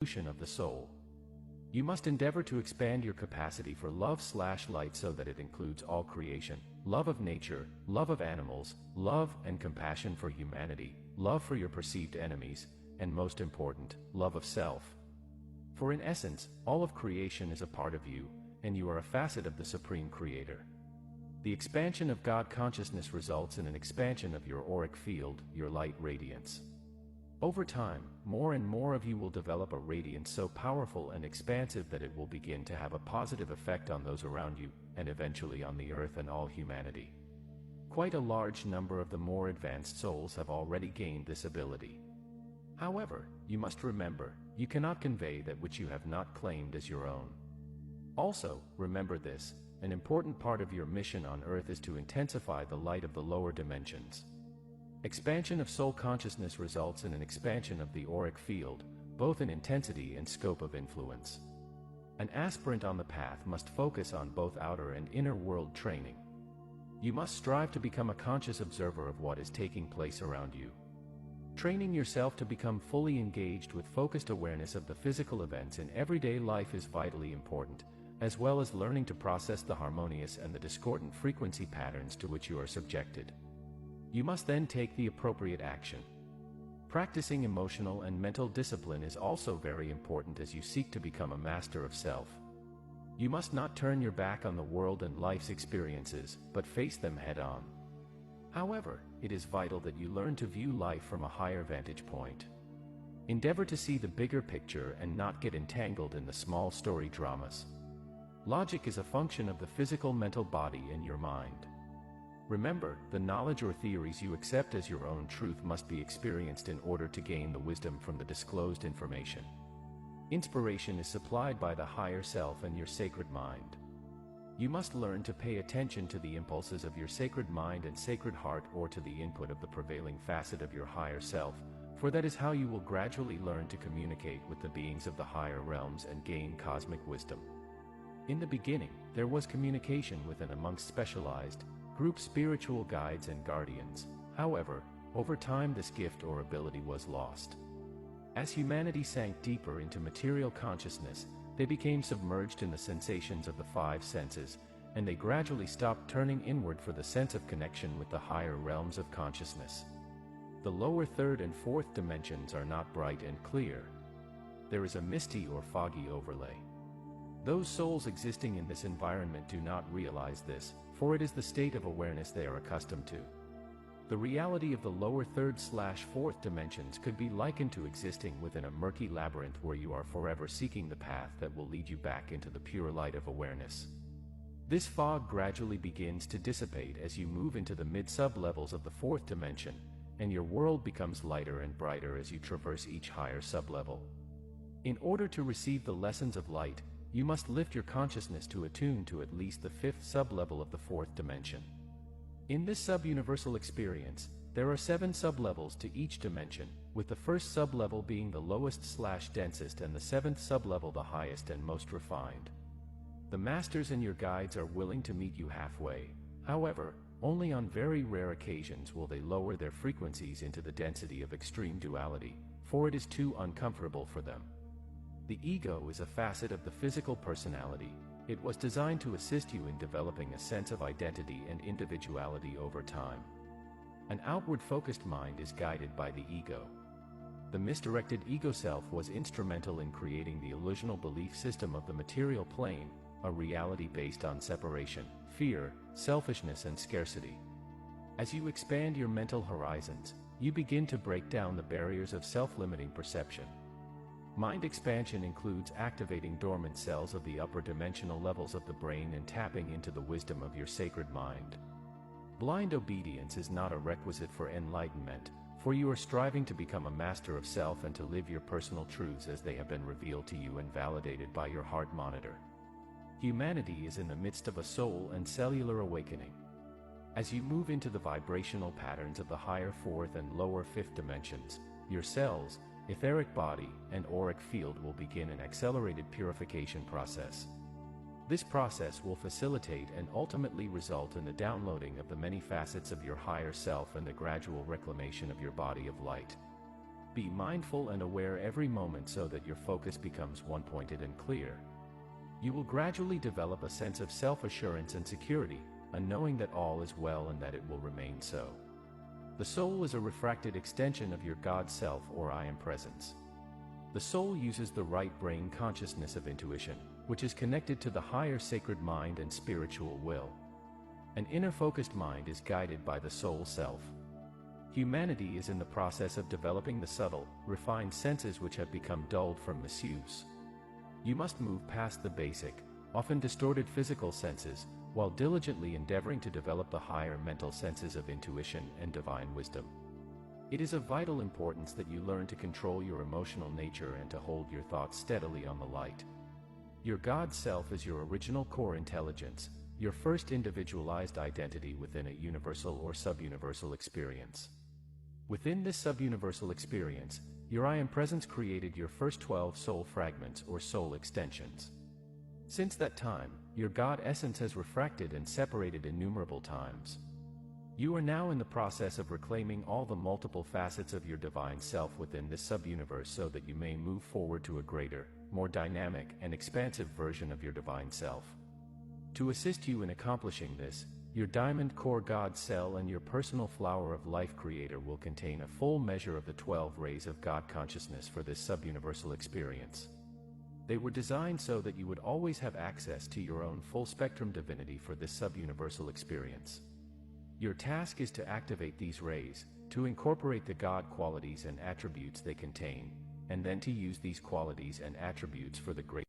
evolution of the soul. You must endeavor to expand your capacity for love/light so that it includes all creation, love of nature, love of animals, love and compassion for humanity, love for your perceived enemies, and most important, love of self. For in essence, all of creation is a part of you, and you are a facet of the Supreme Creator. The expansion of God consciousness results in an expansion of your auric field, your light radiance. Over time, more and more of you will develop a radiance so powerful and expansive that it will begin to have a positive effect on those around you, and eventually on the earth and all humanity. Quite a large number of the more advanced souls have already gained this ability. However, you must remember, you cannot convey that which you have not claimed as your own. Also, remember this, an important part of your mission on earth is to intensify the light of the lower dimensions. Expansion of soul consciousness results in an expansion of the auric field, both in intensity and scope of influence. An aspirant on the path must focus on both outer and inner world training. You must strive to become a conscious observer of what is taking place around you. Training yourself to become fully engaged with focused awareness of the physical events in everyday life is vitally important, as well as learning to process the harmonious and the discordant frequency patterns to which you are subjected. You must then take the appropriate action. Practicing emotional and mental discipline is also very important as you seek to become a master of self. You must not turn your back on the world and life's experiences, but face them head-on. However, it is vital that you learn to view life from a higher vantage point. Endeavor to see the bigger picture and not get entangled in the small story dramas. Logic is a function of the physical mental body and your mind. Remember, the knowledge or theories you accept as your own truth must be experienced in order to gain the wisdom from the disclosed information. Inspiration is supplied by the higher self and your sacred mind. You must learn to pay attention to the impulses of your sacred mind and sacred heart, or to the input of the prevailing facet of your higher self, for that is how you will gradually learn to communicate with the beings of the higher realms and gain cosmic wisdom. In the beginning, there was communication with and amongst specialized group spiritual guides and guardians. However, over time this gift or ability was lost. As humanity sank deeper into material consciousness, they became submerged in the sensations of the five senses, and they gradually stopped turning inward for the sense of connection with the higher realms of consciousness. The lower third and fourth dimensions are not bright and clear. There is a misty or foggy overlay. Those souls existing in this environment do not realize this, for it is the state of awareness they are accustomed to. The reality of the lower third/fourth dimensions could be likened to existing within a murky labyrinth where you are forever seeking the path that will lead you back into the pure light of awareness. This fog gradually begins to dissipate as you move into the mid-sub-levels of the fourth dimension, and your world becomes lighter and brighter as you traverse each higher sub-level. In order to receive the lessons of light, you must lift your consciousness to attune to at least the fifth sub-level of the fourth dimension. In this sub-universal experience, there are 7 sub-levels to each dimension, with the first sub-level being the lowest/densest and the 7th sub-level the highest and most refined. The masters and your guides are willing to meet you halfway. However, only on very rare occasions will they lower their frequencies into the density of extreme duality, for it is too uncomfortable for them. The ego is a facet of the physical personality. It was designed to assist you in developing a sense of identity and individuality over time. An outward-focused mind is guided by the ego. The misdirected ego self was instrumental in creating the illusional belief system of the material plane, a reality based on separation, fear, selfishness and scarcity. As you expand your mental horizons, you begin to break down the barriers of self-limiting perception. Mind expansion includes activating dormant cells of the upper dimensional levels of the brain and tapping into the wisdom of your sacred mind. Blind obedience is not a requisite for enlightenment, for you are striving to become a master of self and to live your personal truths as they have been revealed to you and validated by your heart monitor. Humanity is in the midst of a soul and cellular awakening. As you move into the vibrational patterns of the higher fourth and lower fifth dimensions, your cells, etheric body, and auric field will begin an accelerated purification process. This process will facilitate and ultimately result in the downloading of the many facets of your higher self and the gradual reclamation of your body of light. Be mindful and aware every moment so that your focus becomes one-pointed and clear. You will gradually develop a sense of self-assurance and security, a knowing that all is well and that it will remain so. The soul is a refracted extension of your God self or I am presence. The soul uses the right brain consciousness of intuition, which is connected to the higher sacred mind and spiritual will. An inner focused mind is guided by the soul self. Humanity is in the process of developing the subtle, refined senses which have become dulled from misuse. You must move past the basic, often distorted physical senses, while diligently endeavoring to develop the higher mental senses of intuition and divine wisdom. It is of vital importance that you learn to control your emotional nature and to hold your thoughts steadily on the light. Your God self is your original core intelligence, your first individualized identity within a universal or subuniversal experience. Within this subuniversal experience, your I am presence created your first 12 soul fragments or soul extensions. Since that time, your God essence has refracted and separated innumerable times. You are now in the process of reclaiming all the multiple facets of your divine self within this subuniverse so that you may move forward to a greater, more dynamic and expansive version of your divine self. To assist you in accomplishing this, your diamond core God cell and your personal flower of life creator will contain a full measure of the 12 rays of God consciousness for this subuniversal experience. They were designed so that you would always have access to your own full spectrum divinity for this subuniversal experience. Your task is to activate these rays, to incorporate the God qualities and attributes they contain, and then to use these qualities and attributes for the great